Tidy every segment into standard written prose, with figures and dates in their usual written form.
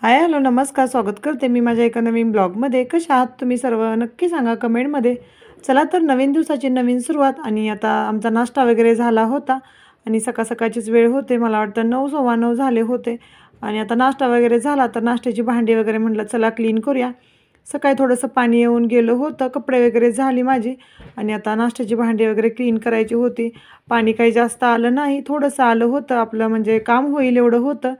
Hi hello नमस्कार. स्वागत करते मी माझ्या एका नवीन ब्लॉगमध्ये. कशा आहात तुम्ही सर्व नक्की सांगा कमेंटमध्ये. चला तर नवीन दिवसाची नवीन सुरुवात. आणि आता आमचा नाश्ता वगैरे झाला होता आणि सकाळचीच वेळ होते, मला वाटतं 9 सव्वा 9 झाले होते. आणि आता नाश्ता वगैरे झाला तर नाश्त्याची भांडी वगैरे म्हटलं चला क्लीन करूया. सकाळी थोडंसं पाणी येऊन गेलं होतं, कपडे वगैरे झाली माझी आणि आता नाश्त्याची भांडी वगैरे क्लीन करायची होती. पाणी काही जास्त आलं नाही, थोडंसं आलं होतं, आपलं म्हणजे काम होईल एवढं होतं.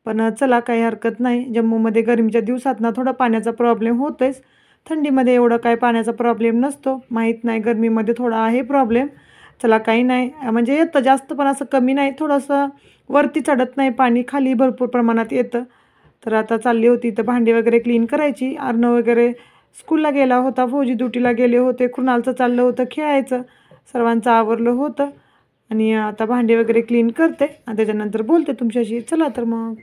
पण चला काही हरकत नाही. जम्मूमध्ये गरमीच्या दिवसात ना थोडा पाण्याचा प्रॉब्लेम होतोच. थंडीमध्ये एवढं काय पाण्याचा प्रॉब्लेम नसतो, माहीत नाही गरमीमध्ये थोडा आहे प्रॉब्लेम. चला काही नाही, म्हणजे येतं जास्त पण असं कमी नाही, थोडंसं वरती चढत नाही पाणी, खाली भरपूर प्रमाणात येतं. तर आता चालली होती तर भांडी वगैरे क्लीन करायची. अर्णव वगैरे स्कूलला गेला होता, फौजी ड्युटीला गेले होते, कृणालचं चाललं होतं खेळायचं, सर्वांचं आवरलं होतं. आणि आता भांडी वगैरे क्लीन करते आणि त्याच्यानंतर बोलते तुमच्याशी. चला तर मग.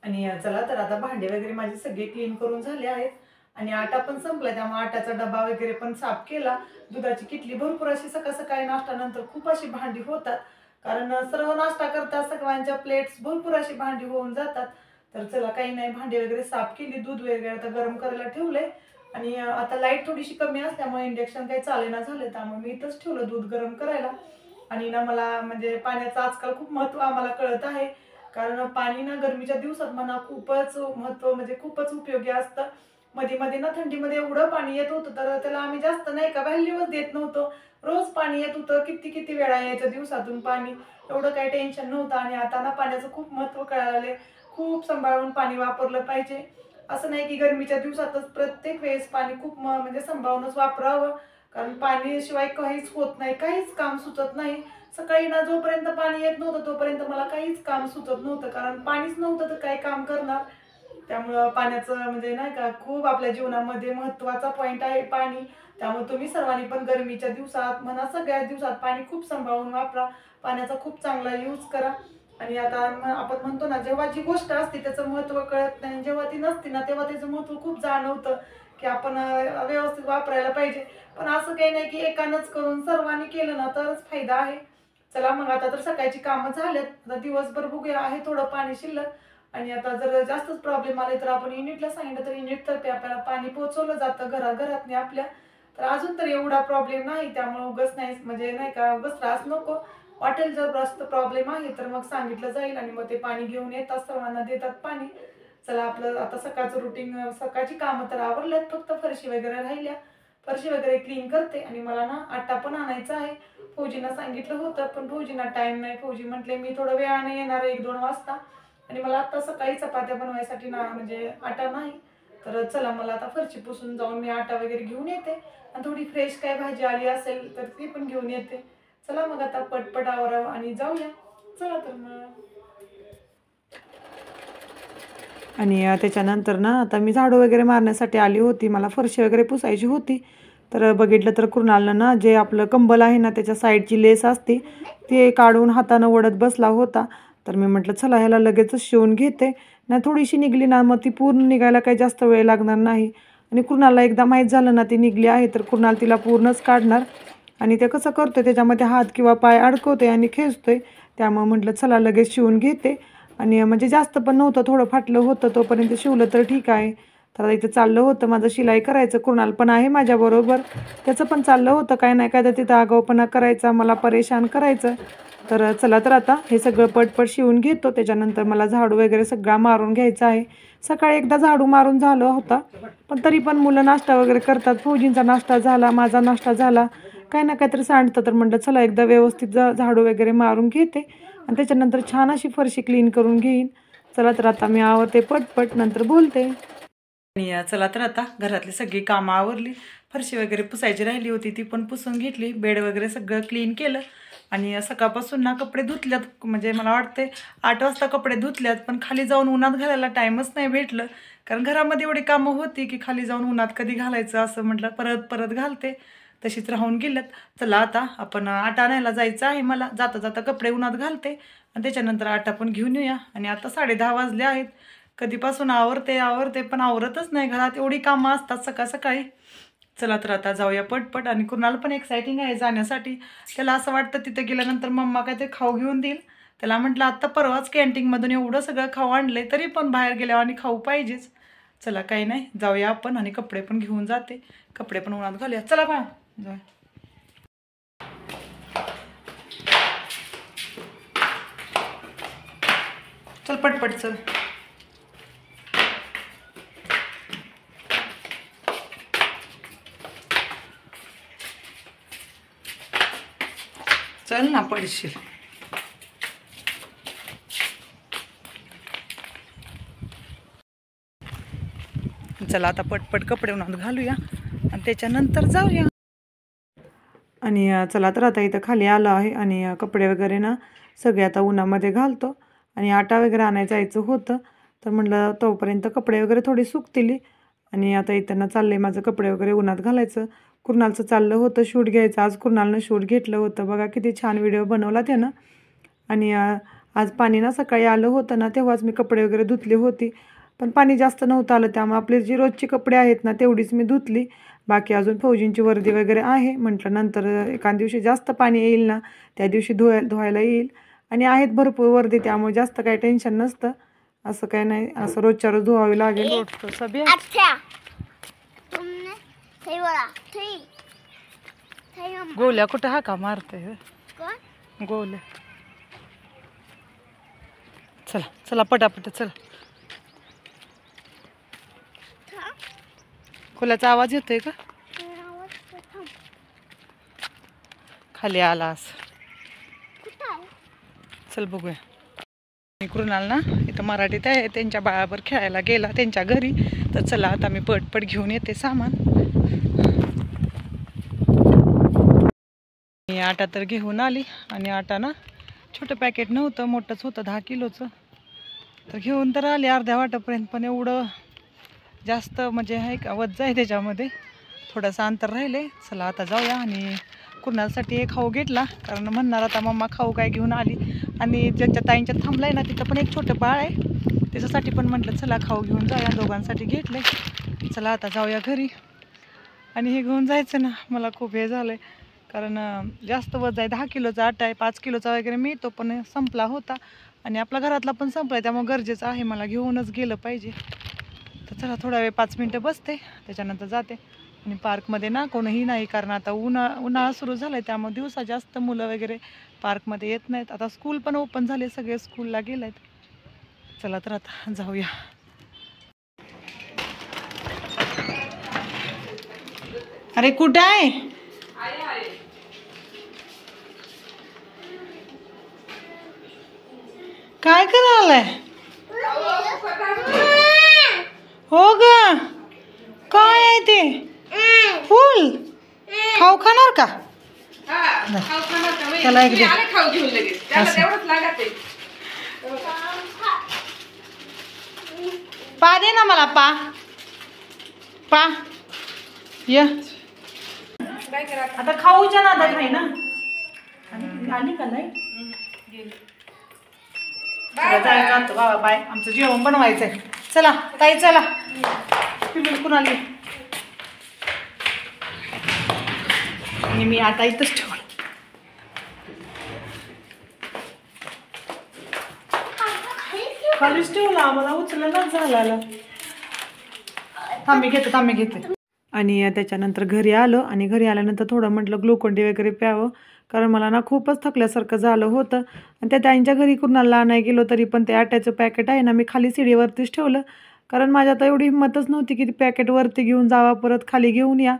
आणि चला तर आता भांडे वगैरे माझे सगळे क्लीन करून झाले आहेत आणि आटा पण संपला, त्यामुळे आटाचा डबा वगैरे पण साफ केला. दुधाची किटली भरपूर अशी सकाळी नाश्त्यानंतर खूप अशी भांडी होतात, कारण सर्व नाश्ता करतात, सगळ्यांच्या प्लेट्स भरपूर अशी भांडी होऊन जातात. तर चला काही नाही, भांडी वगैरे साफ केली, दूध वगैरे आता गरम करायला ठेवलंय. आणि आता लाईट थोडीशी कमी असल्यामुळे इंडक्शन काही चालेना झालं, त्यामुळे मी इथंच ठेवलं दूध गरम करायला. आणि ना मला म्हणजे पाण्याचं आजकाल खूप महत्त्व आम्हाला कळत आहे, कारण पाणी ना गरमीच्या दिवसात म्हणा खूपच महत्त्व, म्हणजे खूपच उपयोगी असतं. मध्ये मध्ये ना थंडीमध्ये एवढं पाणी येत होतं तर त्याला आम्ही जास्त नाही का व्हॅल्यूच देत नव्हतो. रोज पाणी येत होतं, किती किती वेळा यायचं दिवसातून पाणी, एवढं काही टेन्शन नव्हतं. आणि आता ना पाण्याचं खूप महत्त्व कळालं, खूप सांभाळून पाणी वापरलं पाहिजे. असं नाही की गरमीच्या दिवसातच प्रत्येक वेळेस पाणी खूप म्हणजे सांभाळूनच वापरावं, कारण पाणीशिवाय काहीच होत नाही, काहीच काम सुचत नाही. सकाळी ना जोपर्यंत पाणी येत नव्हतं तोपर्यंत मला काहीच काम सुचत नव्हतं, कारण पाणीच नव्हतं तर काय काम करणार. त्यामुळं पाण्याचं म्हणजे नाही का खूप आपल्या जीवनामध्ये महत्त्वाचा पॉईंट आहे पाणी. त्यामुळे तुम्ही सर्वांनी पण गरमीच्या दिवसात म्हणा सगळ्या दिवसात पाणी खूप सांभाळून वापरा, पाण्याचा खूप चांगला यूज करा. आणि आता आपण म्हणतो ना, जेव्हा जी गोष्ट असते त्याचं महत्त्व कळत नाही, जेव्हा ती नसते ना तेव्हा त्याचं महत्त्व खूप जाणवतं, की आपण व्यवस्थित वापरायला पाहिजे. पण असं काही नाही की एकानंच करून सर्वांनी केलं ना तरच फायदा आहे. चला मग आता तर सकाळची कामं झालेत, आता दिवसभर बघूया, आहे थोडं पाणी शिल्लक. आणि आता जर जास्तच प्रॉब्लेम आले तर आपण युनिटला सांगितलं तर युनिटतर्फे आपल्याला पाणी पोहोचवलं जातं घरात नाही आपल्या. तर अजून तर एवढा प्रॉब्लेम नाही, त्यामुळे उगच नाही म्हणजे नाही का उगच त्रास नको वाटेल. जर जास्त प्रॉब्लेम आहे तर मग सांगितलं जाईल आणि मग ते पाणी घेऊन येतात, सर्वांना देतात पाणी. चला आपलं आता सकाळचं रुटीन, सकाळची कामं तर आवरल्यात, फक्त फरशी वगैरे राहिल्या. फरशी वगैरे क्लीन करते. आणि मला ना आटा पण आणायचा आहे, फौजींना सांगितलं होतं पण फौजींना टाईम नाही. फौजी म्हटले मी थोडं वेळाने येणार 1-2 वाजता, आणि मला आता सकाळी चपात्या बनवायसाठी ना म्हणजे आटा नाही. तर चला मला आता फरशी पुसून जाऊन मी आटा वगैरे घेऊन येते आणि थोडी फ्रेश काय भाजी आली असेल तर ती पण घेऊन येते. चला मग आता पटपट आवरावं आणि जाऊया. चला तर मग. आणि त्याच्यानंतर ना आता मी झाडू वगैरे मारण्यासाठी आली होती, मला फरशी वगैरे पुसायची होती. तर बघितलं तर कृणालनं ना जे आपलं कंबल आहे ना त्याच्या साईडची लेस असते ते काढून हातानं ओढत बसला होता. तर मी म्हटलं चला ह्याला लगेचच शिवून घेते ना, थोडीशी निघली ना मग ती पूर्ण निघायला काही जास्त वेळ लागणार नाही. आणि कृणालला एकदा माहीत झालं ना ती निघली आहे तर कृणाल तिला पूर्णच काढणार. आणि ते कसं करतोय त्याच्यामध्ये हात किंवा पाय अडकवतोय आणि खेचतोय, त्यामुळे म्हटलं चला लगेच शिवून घेते. आणि म्हणजे जास्त पण नव्हतं, थोडं फाटलं होतं, तोपर्यंत शिवलं तर ठीक आहे. तर इथं चाललं होतं माझं शिलाई करायचं, कृणाल पण आहे माझ्याबरोबर, त्याचं पण चाललं होतं काय नाही काय तर तिथं आगाऊपणा करायचा, मला परेशान करायचं. तर चला तर आता हे सगळं पटपट शिवून घेतो, त्याच्यानंतर मला झाडू वगैरे सगळा मारून घ्यायचा आहे. सकाळी एकदा झाडू मारून झालं होता, पण तरी पण मुलं नाश्ता वगैरे करतात, फौजींचा नाश्ता झाला, माझा नाश्ता झाला, काही ना काहीतरी सांडतं. तर म्हटलं चला एकदा व्यवस्थित झाडू वगैरे मारून घेते आणि त्याच्यानंतर छान अशी फरशी क्लीन करून घेईन. चला तर आता मी आवरते पटपट, नंतर बोलते. आणि चला तर आता घरातली सगळी कामं आवरली, फरशी वगैरे पुसायची राहिली होती ती पण पुसून घेतली, बेड वगैरे सगळं क्लीन केलं. आणि सकाळपासून ना कपडे धुतल्यात, म्हणजे मला वाटते 8 वाजता कपडे धुतल्यात, पण खाली जाऊन उन्हात घालायला टाईमच नाही भेटलं, कारण घरामध्ये एवढी कामं होती की खाली जाऊन उन्हात कधी घालायचं असं म्हटलं, परत परत घालते, तशीच राहून गेल्यात. चला आता आपण आटा आणायला जायचं आहे मला, जाता जाता कपडे उन्हात घालते आणि त्याच्यानंतर आटा पण घेऊन येऊया. आणि आता 10:30 वाजले आहेत, कधीपासून आवरते पण आवरतच नाही, घरात एवढी कामं असतात सकाळी. चला तर आता जाऊया पटपट. आणि कुणाला पण एक्साइटिंग आहे जाण्यासाठी, त्याला असं वाटतं तिथे गेल्यानंतर मम्मा काहीतरी खाऊ घेऊन देईल, त्याला म्हटलं आत्ता परवाच कॅन्टीनमधून एवढं सगळं खाऊ आणलंय, तरी पण बाहेर गेल्यावर आणि खाऊ पाहिजेच. चला काही नाही, जाऊया आपण, आणि कपडे पण घेऊन जाते, कपडे पण उन्हात घालूया. चला बा जाऊया. चल पटपट चल. चल ना पडशील. चला आता पटपट कपडे उन्हात घालूया आणि त्याच्यानंतर जाऊया. आणि चला तर आता इथं खाली आलं आहे आणि कपडे वगैरे ना सगळे आता उन्हामध्ये घालतो. आणि आटा वगैरे आणायचं जायचं होतं, तर म्हटलं तोपर्यंत कपडे वगैरे थोडी सुकतील. आणि आता इथं ना चाललंय माझं कपडे वगैरे उन्हात घालायचं. कुणालचं चाललं होतं शूट घ्यायचं. आज कुणालनं शूट घेतलं होतं बघा, किती छान व्हिडिओ बनवला त्यानं. आणि आज पाणी ना सकाळी आलं होतं ना, तेव्हाच मी कपडे वगैरे धुतली होती, पण पाणी जास्त नव्हतं आलं, त्यामुळे आपली जी रोजची कपडे आहेत ना तेवढीच मी धुतली. बाकी अजून फौजींची वर्दी वगैरे आहे, म्हटलं नंतर एखाद दिवशी जास्त पाणी येईल ना त्या दिवशी धुवायला येईल. आणि आहेत भरपूर वर्दी, त्यामुळे जास्त काही टेन्शन नसतं. असं काही नाही, असं रोजच्या रोज धुवावी लागेल. गोल्या कुठं हा का मारते गोल्या. चला चला पटापट चला. खोल्याचा आवाज येतोय का? खाली आलास. चल बघूया. कृणाल ना इथं मराठीत आहे, त्यांच्या बाळावर खेळायला गेला त्यांच्या घरी. तर चला आता मी पटपट घेऊन येते सामान. मी आटा तर घेऊन आली, आणि आटा ना छोटं पॅकेट नव्हतं, मोठंच होतं 10 किलोचं. तर घेऊन तर आली अर्ध्या वाटापर्यंत, पण एवढं जास्त म्हणजे आहे का वज्ज आहे त्याच्यामध्ये, थोडंसं अंतर राहिले. चला आता जाऊया. आणि कुणालसाठी एक खाऊ घेतला, कारण म्हणणार आता मम्मा खाऊ काय घेऊन आली. आणि ज्यांच्या ताईंच्या थांबलाय ना तिथं पण एक छोटं बाळ आहे, त्याच्यासाठी पण म्हटलं चला खाऊ घेऊन जाऊया. दोघांसाठी घेतले. चला आता जाऊया घरी. आणि हे घेऊन जायचं ना मला खूप हे झालं आहे, कारण जास्त वजन आहे. 10 किलोचा आटा आहे, 5 किलोचा वगैरे मिळतो, पण संपला होता. आणि आपला घरातला पण संपला आहे, त्यामुळे गरजेचं आहे मला घेऊनच गेलं पाहिजे. तर चला थोडा वेळ 5 मिनटं बसते, त्याच्यानंतर जाते. आणि पार्कमध्ये ना कोणीही नाही, कारण आता उन्हाळा सुरू झाला आहे, त्यामुळे दिवसा जास्त मुलं वगैरे पार्कमध्ये येत नाहीत. आता स्कूल पण ओपन झाले, सगळे स्कूलला गेले आहेत. चला तर आता जाऊया. अरे कुठं आहे? काय करायलाय? हो ग, काय आहे ते? फुल खाऊ खाणार का? त्याला एक दे. पा दे ना मला, पा पा ये. आता खाऊच्या नादात आहे ना. आली का नाही? जातो बाबा, बाय. आमचं जेवण बनवायचंय. चला ताई चला. बिलकुल आली. आणि मी आता इथंच ठेवलं. खालीच ठेवला, आम्हाला उचललाच झाला. थांबी घेते. आणि त्याच्यानंतर घरी आलो, आणि घरी आल्यानंतर थोडं म्हटलं ग्लुकोन-डी वगैरे प्यावं, कारण मला ना खूपच थकल्यासारखं झालं होतं. आणि त्या ताईंच्या घरी कुणाला नाही गेलो, तरी पण ते आट्याचं पॅकेट आहे ना मी खाली सीडीवरतीच ठेवलं, कारण माझ्या आता एवढी हिंमतच नव्हती की ती पॅकेट वरती घेऊन जावा, परत खाली घेऊन या,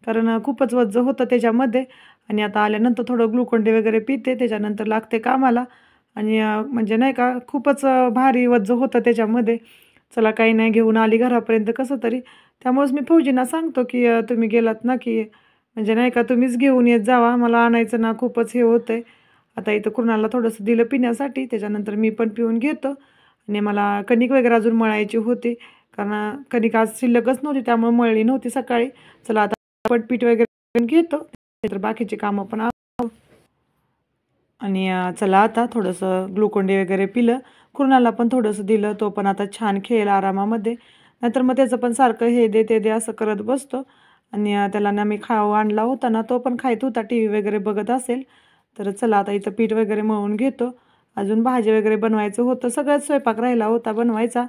कारण खूपच वज्ज होतं त्याच्यामध्ये. आणि आता आल्यानंतर थोडं ग्लुकोन-डी वगैरे पिते, त्याच्यानंतर लागते कामाला. आणि म्हणजे नाही का खूपच भारी वज्ज होतं त्याच्यामध्ये. चला काही नाही, घेऊन आली घरापर्यंत कसं तरी. त्यामुळेच मी फौजींना सांगतो की तुम्ही गेलात ना की म्हणजे नाही का तुम्हीच घेऊन येत जावा, मला आणायचं ना खूपच हे होतं आहे. आता इथं कुणाला थोडंसं दिलं पिण्यासाठी, त्याच्यानंतर मी पण पिऊन घेतो. आणि मला कणिक वगैरे अजून मळायची होती, कारण कणिक आज शिल्लकच नव्हती, त्यामुळे मळली नव्हती सकाळी. चला आता पटपीठ वगैरे घेतो, तर बाकीची कामं पण. आणि चला आता थोडंसं ग्लुकोन-डी वगैरे पिलं, कुणाला पण थोडंसं दिलं, तो पण आता छान खेळेल आरामामध्ये. नाहीतर मग त्याचं पण सारखं हे दे ते दे असं करत बसतो. आणि त्याला ना मी खाऊ आणला होता ना, तो पण खायत होता, टी व्ही वगैरे बघत असेल. तर चला आता इथं पीठ वगैरे मळून घेतो. अजून भाजी वगैरे बनवायचं होतं, सगळ्यात स्वयंपाक राहिला होता बनवायचा.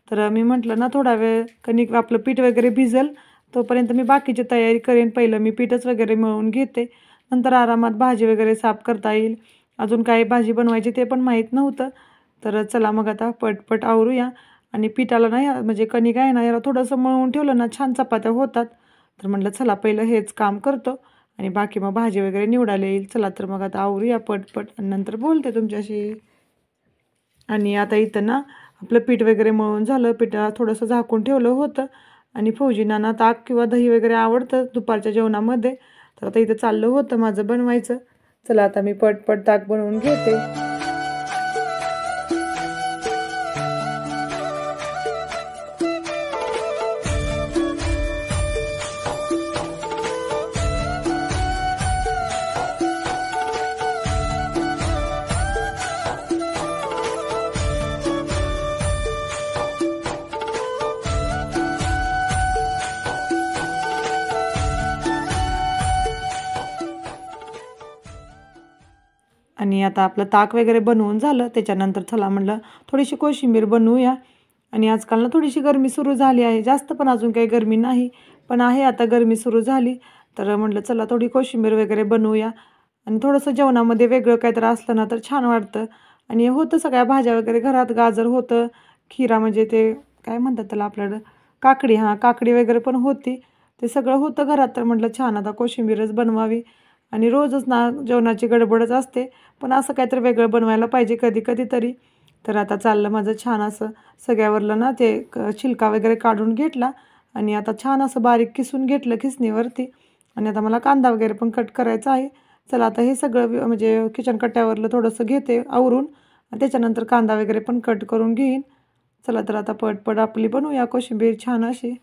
तर मी म्हटलं ना थोडा वेळ कणिक आपलं पीठ वगैरे भिजल तोपर्यंत मी बाकीची तयारी करेन. पहिलं मी पीठच वगैरे मळून घेते, नंतर आरामात भाजी वगैरे साफ करता येईल. अजून काय भाजी बनवायची ते पण माहीत नव्हतं. तर चला मग आता पटपट आवरूया. आणि पिठाला नाही म्हणजे कणिक आहे ना, याला थोडंसं मळून ठेवलं ना छान चपात्या होतात. तर म्हटलं चला पहिलं हेच काम करतो आणि बाकी मग भाजी वगैरे निवडायला येईल. चला तर मग आता आवरूया पटपट आणि नंतर बोलते तुमच्याशी. आणि आता इथं ना आपलं पीठ वगैरे मळून झालं, पिठाला थोडंसं झाकून ठेवलं होतं. आणि फौजींना ना ताक किंवा दही वगैरे आवडतं दुपारच्या जेवणामध्ये. तर आता इथं चाललं होतं माझं बनवायचं. चला आता मी पटपट ताक बनवून घेते. आणि आता आपलं ताक वगैरे बनवून झालं. त्याच्यानंतर चला म्हटलं थोडीशी कोशिंबीर बनवूया. आणि आजकाल ना थोडीशी गरमी सुरू झाली आहे, जास्त पण अजून काही गरमी नाही, पण आहे आता गरमी सुरू झाली. तर म्हटलं चला थोडी कोशिंबीर वगैरे बनवूया. आणि थोडंसं जेवणामध्ये वेगळं काहीतरी असलं ना तर छान वाटतं. आणि होतं सगळ्या भाज्या वगैरे घरात, गाजर होतं, खिरा म्हणजे ते काय म्हणतात त्याला आपल्याकडं, काकडी, हां काकडी वगैरे पण होती. ते सगळं होतं घरात. तर म्हटलं छान आता कोशिंबीरच बनवावी. आणि रोजच ना जेवणाची गडबडच असते, पण असं काहीतरी वेगळं बनवायला पाहिजे कधी कधी तरी. तर आता चाललं माझं छान असं सगळ्यावरलं ना ते छिलका वगैरे काढून घेतला. आणि आता छान असं बारीक किसून घेतलं खिसणीवरती. आणि आता मला कांदा वगैरे पण कट करायचा आहे. चला आता हे सगळं म्हणजे किचन कट्ट्यावरलं थोडंसं घेते आवरून, आणि त्याच्यानंतर कांदा वगैरे पण कट करून घेईन. चला तर आता पटपट आपली बनवूया कोशिंबीर छान अशी.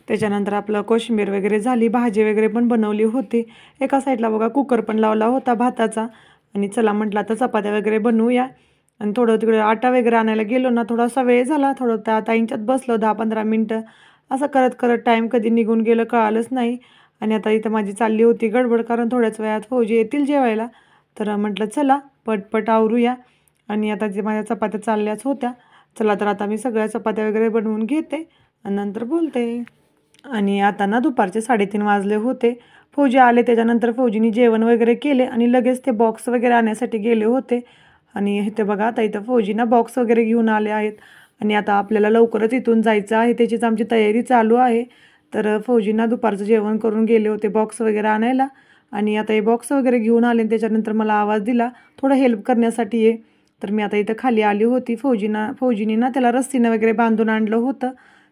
त्याच्यानंतर आपलं कोशिंबीर वगैरे झाली, भाजी वगैरे पण बनवली होती. एका साईडला बघा कुकर पण लावला होता भाताचा. आणि चला म्हटलं आता चपात्या वगैरे बनवूया. आणि थोडं तिकडे आटा वगैरे आणायला गेलो ना, थोडासा वेळ झाला, थोडं त्या ताईंच्यात बसलो 10-15 मिनटं. असं करत करत टाईम कधी निघून गेलं कळालंच नाही. आणि आता इथं माझी चालली होती गडबड, कारण थोड्याच वेळात फौजी येतील जेवायला. तर म्हटलं चला पटपट आवरूया. आणि आता जे माझ्या चपात्या चालल्याच होत्या. चला तर आता मी सगळ्या चपात्या वगैरे बनवून घेते आणि नंतर बोलते. आणि आता ना दुपारचे 3:30 वाजले होते. फौजी आले, त्याच्यानंतर फौजींनी जेवण वगैरे केले आणि लगेच ते बॉक्स वगैरे आणण्यासाठी गेले होते. आणि इथे बघा आता इथं फौजींना बॉक्स वगैरे घेऊन आले आहेत. आणि आता आपल्याला लवकरच इथून जायचं आहे, त्याचीच आमची तयारी चालू आहे. तर फौजींना दुपारचं जेवण करून गेले होते बॉक्स वगैरे आणायला. आणि आता हे बॉक्स वगैरे घेऊन आले, त्याच्यानंतर मला आवाज दिला थोडं हेल्प करण्यासाठी ये. तर मी आता इथं खाली आली होती. फौजींनी ना त्याला रस्सीनं वगैरे बांधून आणलं होतं.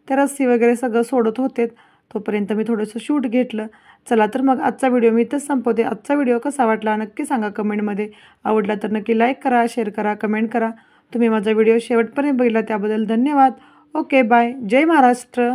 त्या रस्सी वगैरे सगळं सोडत होते, तोपर्यंत मी थोडंसं शूट घेतलं. चला तर मग आजचा व्हिडिओ मी इथंच संपवते. आजचा व्हिडिओ कसा वाटला नक्की सांगा कमेंटमध्ये. आवडला तर नक्की लाईक करा, शेअर करा, कमेंट करा. तुम्ही माझा व्हिडिओ शेवटपर्यंत बघितला त्याबद्दल धन्यवाद. Okay bye. जय महाराष्ट्र.